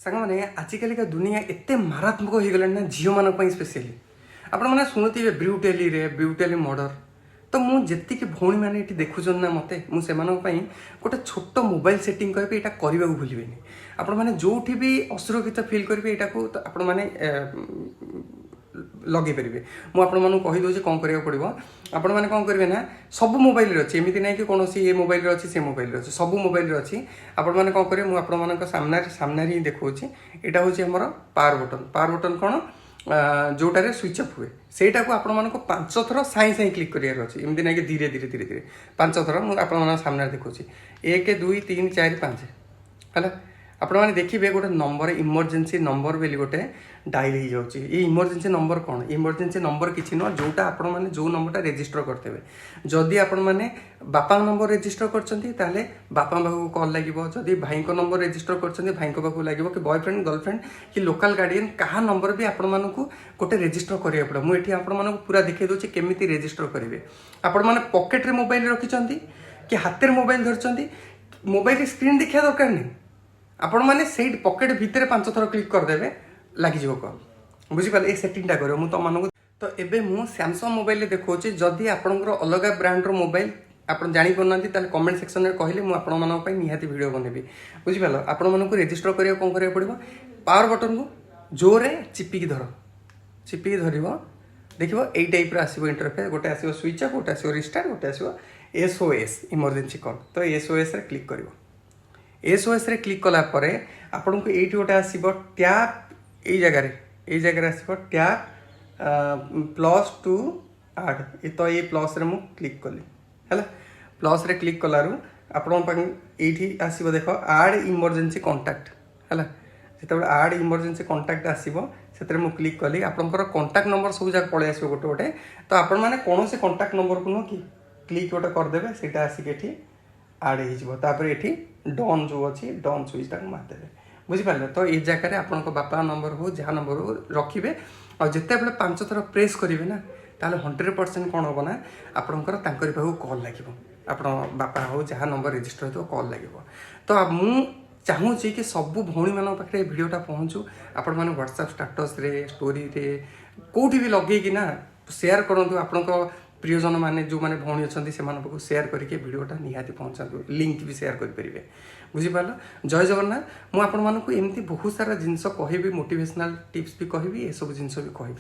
ସାଙ୍ଗମାନେ ଆଜିକାଲିକା ଦୁନିଆ ଏତେ ମାରାତ୍ମକ ହେଇଗଲାଣି ନା ଝିଅମାନଙ୍କ ପାଇଁ ସ୍ପେଶିଆଲି ଆପଣମାନେ ଶୁଣୁଥିବେ ବ୍ୟୁଟିଆଲି ମର୍ଡର। ତ ମୁଁ ଯେତିକି ଭଉଣୀମାନେ ଏଠି ଦେଖୁଛନ୍ତି ନା ମୋତେ ମୁଁ ସେମାନଙ୍କ ପାଇଁ ଗୋଟେ ଛୋଟ ମୋବାଇଲ ସେଟିଂ କହିବି ଏଇଟା କରିବାକୁ ଭୁଲିବେନି। ଆପଣମାନେ ଯେଉଁଠି ବି ଅସୁରକ୍ଷିତ ଫିଲ୍ କରିବେ ଏଇଟାକୁ ଆପଣମାନେ ଲଗେଇ ପାରିବେ। ମୁଁ ଆପଣମାନଙ୍କୁ କହିଦେଉଛି କ'ଣ କରିବାକୁ ପଡ଼ିବ। ଆପଣମାନେ କ'ଣ କରିବେ ନା ସବୁ ମୋବାଇଲରେ ଅଛି, ଏମିତି ନାହିଁ କି କୌଣସି ଏ ମୋବାଇଲରେ ଅଛି ସେ ମୋବାଇଲରେ ଅଛି, ସବୁ ମୋବାଇଲରେ ଅଛି। ଆପଣମାନେ କ'ଣ କରିବେ ମୁଁ ଆପଣମାନଙ୍କ ସାମ୍ନାରେ ହିଁ ଦେଖାଉଛି। ଏଇଟା ହେଉଛି ଆମର ପାୱାର ବଟନ୍। ପାୱାର ବଟନ୍ କ'ଣ ଯେଉଁଟାରେ ସୁଇଚ୍ ଅଫ୍ ହୁଏ ସେଇଟାକୁ ଆପଣମାନଙ୍କୁ 5 ଥର ସାଇଁ କ୍ଲିକ୍ କରିବାର ଅଛି। ଏମିତି ନାହିଁ କି ଧୀରେ ଧୀରେ 5 ଥର ମୁଁ ଆପଣମାନଙ୍କ ସାମ୍ନାରେ ଦେଖାଉଛି। 1 2 3 4 5 ହେଲା। ଆପଣମାନେ ଦେଖିବେ ଗୋଟେ ନମ୍ବର ଇମର୍ଜେନ୍ସି ନମ୍ବର ବୋଲି ଗୋଟେ ଡାଏଲ୍ ହେଇଯାଉଛି। ଏଇ ଇମର୍ଜେନ୍ସି ନମ୍ବର କ'ଣ? ଇମର୍ଜେନ୍ସି ନମ୍ବର କିଛି ନୁହଁ, ଯେଉଁଟା ଆପଣମାନେ ଯେଉଁ ନମ୍ବରଟା ରେଜିଷ୍ଟର କରିଦେବେ। ଯଦି ଆପଣମାନେ ବାପାଙ୍କ ନମ୍ବର ରେଜିଷ୍ଟର କରିଛନ୍ତି ତାହେଲେ ବାପାଙ୍କ ପାଖକୁ କଲ୍ ଲାଗିବ। ଯଦି ଭାଇଙ୍କ ନମ୍ବର ରେଜିଷ୍ଟର କରିଛନ୍ତି ଭାଇଙ୍କ ପାଖକୁ ଲାଗିବ, କି ବୟଫ୍ରେଣ୍ଡ ଗର୍ଲଫ୍ରେଣ୍ଡ କି ଲୋକାଲ ଗାର୍ଡ଼ିଆନ୍ କାହା ନମ୍ବର ବି ଆପଣମାନଙ୍କୁ ଗୋଟେ ରେଜିଷ୍ଟର କରିବାକୁ ପଡ଼ିବ। ମୁଁ ଏଠି ଆପଣମାନଙ୍କୁ ପୁରା ଦେଖାଇ ଦେଉଛି କେମିତି ରେଜିଷ୍ଟର କରିବେ। ଆପଣମାନେ ପକେଟରେ ମୋବାଇଲ ରଖିଛନ୍ତି କି ହାତରେ ମୋବାଇଲ ଧରିଛନ୍ତି, ମୋବାଇଲ ସ୍କ୍ରିନ୍ ଦେଖିବା ଦରକାର ନାହିଁ। ଆପଣମାନେ ସେଇ ପକେଟ୍ ଭିତରେ 5 ଥର କ୍ଲିକ୍ କରିଦେବେ, ଲାଗିଯିବ କଲ୍। ବୁଝିପାରିଲେ? ଏ ସେଟିଂଟା କରିବ ମୁଁ ତୁମମାନଙ୍କୁ। ତ ଏବେ ମୁଁ ସ୍ୟାମସଙ୍ଗ ମୋବାଇଲରେ ଦେଖାଉଛି। ଯଦି ଆପଣଙ୍କର ଅଲଗା ବ୍ରାଣ୍ଡର ମୋବାଇଲ ଆପଣ ଜାଣିପାରୁନାହାନ୍ତି ତାହେଲେ କମେଣ୍ଟ ସେକ୍ସନରେ କହିଲେ ମୁଁ ଆପଣମାନଙ୍କ ପାଇଁ ନିହାତି ଭିଡ଼ିଓ ବନେଇବି। ବୁଝିପାରିଲ? ଆପଣମାନଙ୍କୁ ରେଜିଷ୍ଟର କରିବାକୁ କ'ଣ କରିବାକୁ ପଡ଼ିବ? ପାୱାର ବଟନ୍କୁ ଜୋରରେ ଚିପିକି ଧରିବ, ଦେଖିବ ଏଇ ଟାଇପ୍ର ଆସିବ ଇଣ୍ଟରଫେସ୍। ଗୋଟେ ଆସିବ ସୁଇଚ୍ ଅଫ୍, ଗୋଟେ ଆସିବ ରିଷ୍ଟାର୍ଟ, ଗୋଟେ ଆସିବ SOS ଇମର୍ଜେନ୍ସି କଲ୍। ତ SOSରେ କ୍ଲିକ୍ କରିବ। SOSରେ କ୍ଲିକ୍ କଲା ପରେ ଆପଣଙ୍କୁ ଏଇଠି ଗୋଟେ ଆସିବ ଟ୍ୟାପ୍। ଏଇ ଜାଗାରେ ଆସିବ ଟ୍ୟାପ୍ ପ୍ଲସ୍ ଟୁ ଆଡ୍। ତ ଏଇ ପ୍ଲସ୍ରେ ମୁଁ କ୍ଲିକ୍ କଲି ହେଲା। ପ୍ଲସ୍ରେ କ୍ଲିକ୍ କଲାରୁ ଆପଣଙ୍କ ପାଖରେ ଏଇଠି ଆସିବ ଦେଖ ଆଡ୍ ଇମର୍ଜେନ୍ସି କଣ୍ଟାକ୍ଟ ହେଲା। ଯେତେବେଳେ ଆଡ୍ ଇମର୍ଜେନ୍ସି କଣ୍ଟାକ୍ଟ ଆସିବ ସେଥିରେ ମୁଁ କ୍ଲିକ୍ କଲି। ଆପଣଙ୍କର କଣ୍ଟାକ୍ଟ ନମ୍ବର ସବୁ ଯାକ ପଳେଇ ଆସିବ ଗୋଟେ। ତ ଆପଣମାନେ କୌଣସି କଣ୍ଟାକ୍ଟ ନମ୍ବରକୁ ନୁହଁ କି କ୍ଲିକ୍ ଗୋଟେ କରିଦେବେ, ସେଇଟା ଆସିକି ଏଠି ଆଡ଼୍ ହେଇଯିବ। ତାପରେ ଏଠି ଡନ୍ ଯେଉଁ ଅଛି ଡନ୍ ସୁଇଚ୍ଟାକୁ ମାରିଦେବେ। ବୁଝିପାରିଲେ? ତ ଏଇ ଜାଗାରେ ଆପଣଙ୍କ ବାପା ନମ୍ବର ହଉ ଯାହା ନମ୍ବର ହଉ ରଖିବେ। ଆଉ ଯେତେବେଳେ 5 ଥର ପ୍ରେସ୍ କରିବେ ନା ତାହେଲେ 100% କ'ଣ ହେବ ନା ଆପଣଙ୍କର ତାଙ୍କରି ପାଖକୁ କଲ୍ ଲାଗିବ। ଆପଣ ବାପା ହଉ ଯାହା ନମ୍ବର ରେଜିଷ୍ଟର ହେଇଥିବ କଲ୍ ଲାଗିବ। ତ ମୁଁ ଚାହୁଁଛି କି ସବୁ ଭଉଣୀମାନଙ୍କ ପାଖରେ ଏ ଭିଡ଼ିଓଟା ପହଞ୍ଚୁ। ଆପଣମାନେ ହ୍ୱାଟ୍ସଆପ୍ ଷ୍ଟାଟସ୍ରେ ଷ୍ଟୋରିରେ କେଉଁଠି ବି ଲଗେଇକି ନା ସେୟାର କରନ୍ତୁ। ଆପଣଙ୍କ ପ୍ରିୟଜନ ମାନେ ଯେଉଁମାନେ ଭଉଣୀ ଅଛନ୍ତି ସେମାନଙ୍କ ପାଖକୁ ସେୟାର କରିକି ଭିଡ଼ିଓଟା ନିହାତି ପହଞ୍ଚାନ୍ତୁ। ଲିଙ୍କ୍ ବି ସେୟାର କରିପାରିବେ। ବୁଝିପାରିଲ? ଜୟ ଜଗନ୍ନାଥ। ମୁଁ ଆପଣମାନଙ୍କୁ ଏମିତି ବହୁତ ସାରା ଜିନିଷ କହିବି, ମୋଟିଭେସନାଲ୍ ଟିପ୍ସ ବି କହିବି, ଏସବୁ ଜିନିଷ ବି କହିବି।